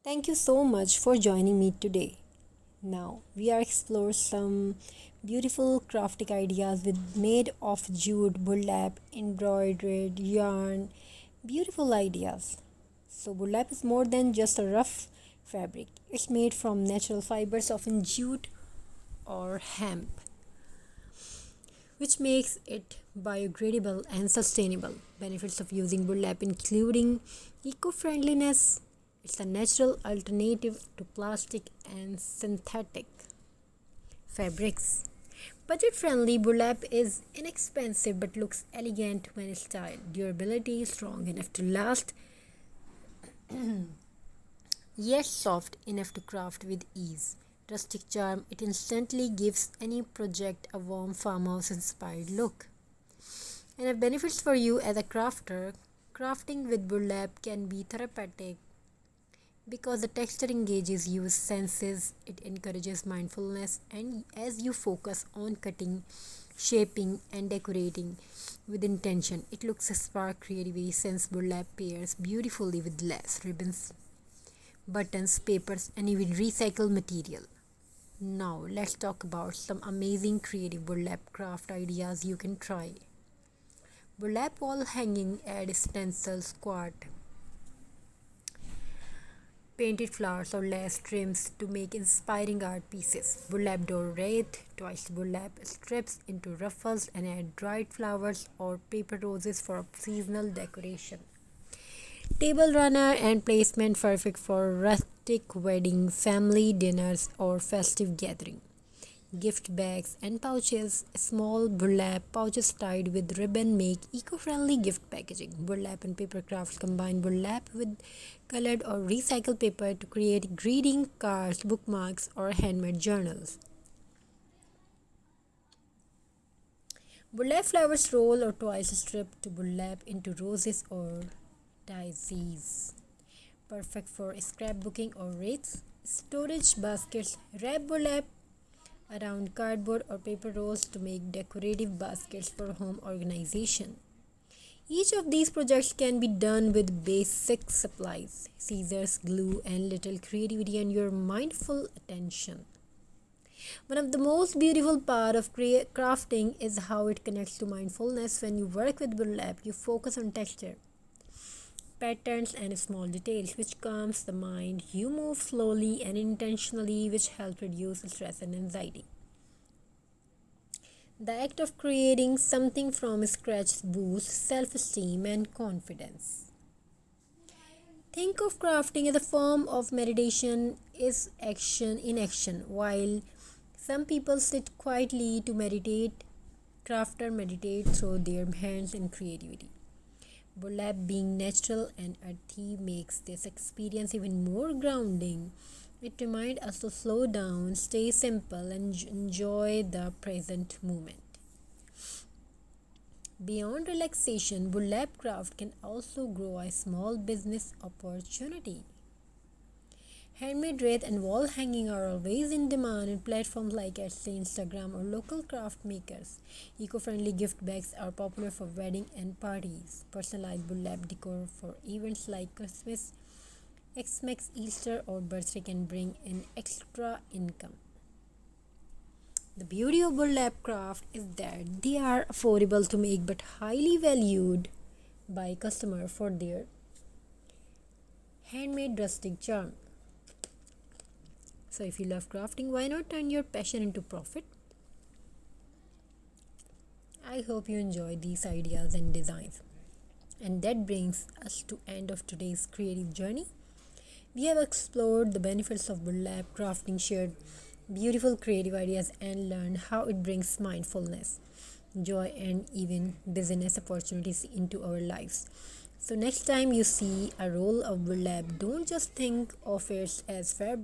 Thank you so much for joining me today. Now, we are explore some beautiful crafting ideas with made of jute, burlap, embroidered yarn, beautiful ideas. So, burlap is more than just a rough fabric. It's made from natural fibers, often jute or hemp, which makes it biodegradable and sustainable. Benefits of using burlap including eco-friendliness. It's a natural alternative to plastic and synthetic fabrics. Budget friendly burlap is inexpensive but looks elegant when styled. Durability is strong enough to last, yet soft enough to craft with ease. Rustic charm, it instantly gives any project a warm farmhouse inspired look. And the benefits for you as a crafter, crafting with burlap can be therapeutic because the texture engages your senses. It encourages mindfulness, and as you focus on cutting, shaping, and decorating with intention, it looks a spark creativity since burlap pairs beautifully with lace, ribbons, buttons, papers, and even recycled material. Now, let's talk about some amazing creative burlap craft ideas you can try. Burlap wall hanging, add stencils, quart, painted flowers or lace trims to make inspiring art pieces. Burlap door wreath, twist burlap strips into ruffles and add dried flowers or paper roses for seasonal decoration. Table runner and placement perfect for rustic wedding, family dinners, or festive gathering. Gift bags and pouches. Small burlap pouches tied with ribbon make eco-friendly gift packaging. Burlap and paper crafts combine burlap with colored or recycled paper to create greeting cards, bookmarks, or handmade journals. Burlap flowers roll or twice strip to burlap into roses or daisies. Perfect for scrapbooking or wreaths. Storage baskets. Wrap burlap around cardboard or paper rolls to make decorative baskets for home organization. Each of these projects can be done with basic supplies, scissors, glue, and little creativity and your mindful attention. One of the most beautiful part of crafting is how it connects to mindfulness. When you work with burlap, you focus on texture, patterns, and small details, which calms the mind. You move slowly and intentionally, which helps reduce stress and anxiety. The act of creating something from scratch boosts self esteem and confidence. Think of crafting as a form of meditation, is action in action. While some people sit quietly to meditate, crafters meditate through their hands and creativity. Burlap being natural and earthy makes this experience even more grounding. It reminds us to slow down, stay simple, and enjoy the present moment. Beyond relaxation, burlap craft can also grow a small business opportunity. Handmade wreath and wall hanging are always in demand on platforms like Etsy, Instagram, or local craft makers. Eco-friendly gift bags are popular for wedding and parties. Personalized burlap decor for events like Christmas, Xmas, Easter, or birthday can bring in extra income. The beauty of burlap craft is that they are affordable to make but highly valued by customers for their handmade rustic charm. So if you love crafting, why not turn your passion into profit? I hope you enjoy these ideas and designs. And that brings us to end of today's creative journey. We have explored the benefits of burlap crafting, shared beautiful creative ideas, and learned how it brings mindfulness, joy, and even business opportunities into our lives. So next time you see a roll of burlap, don't just think of it as fabric.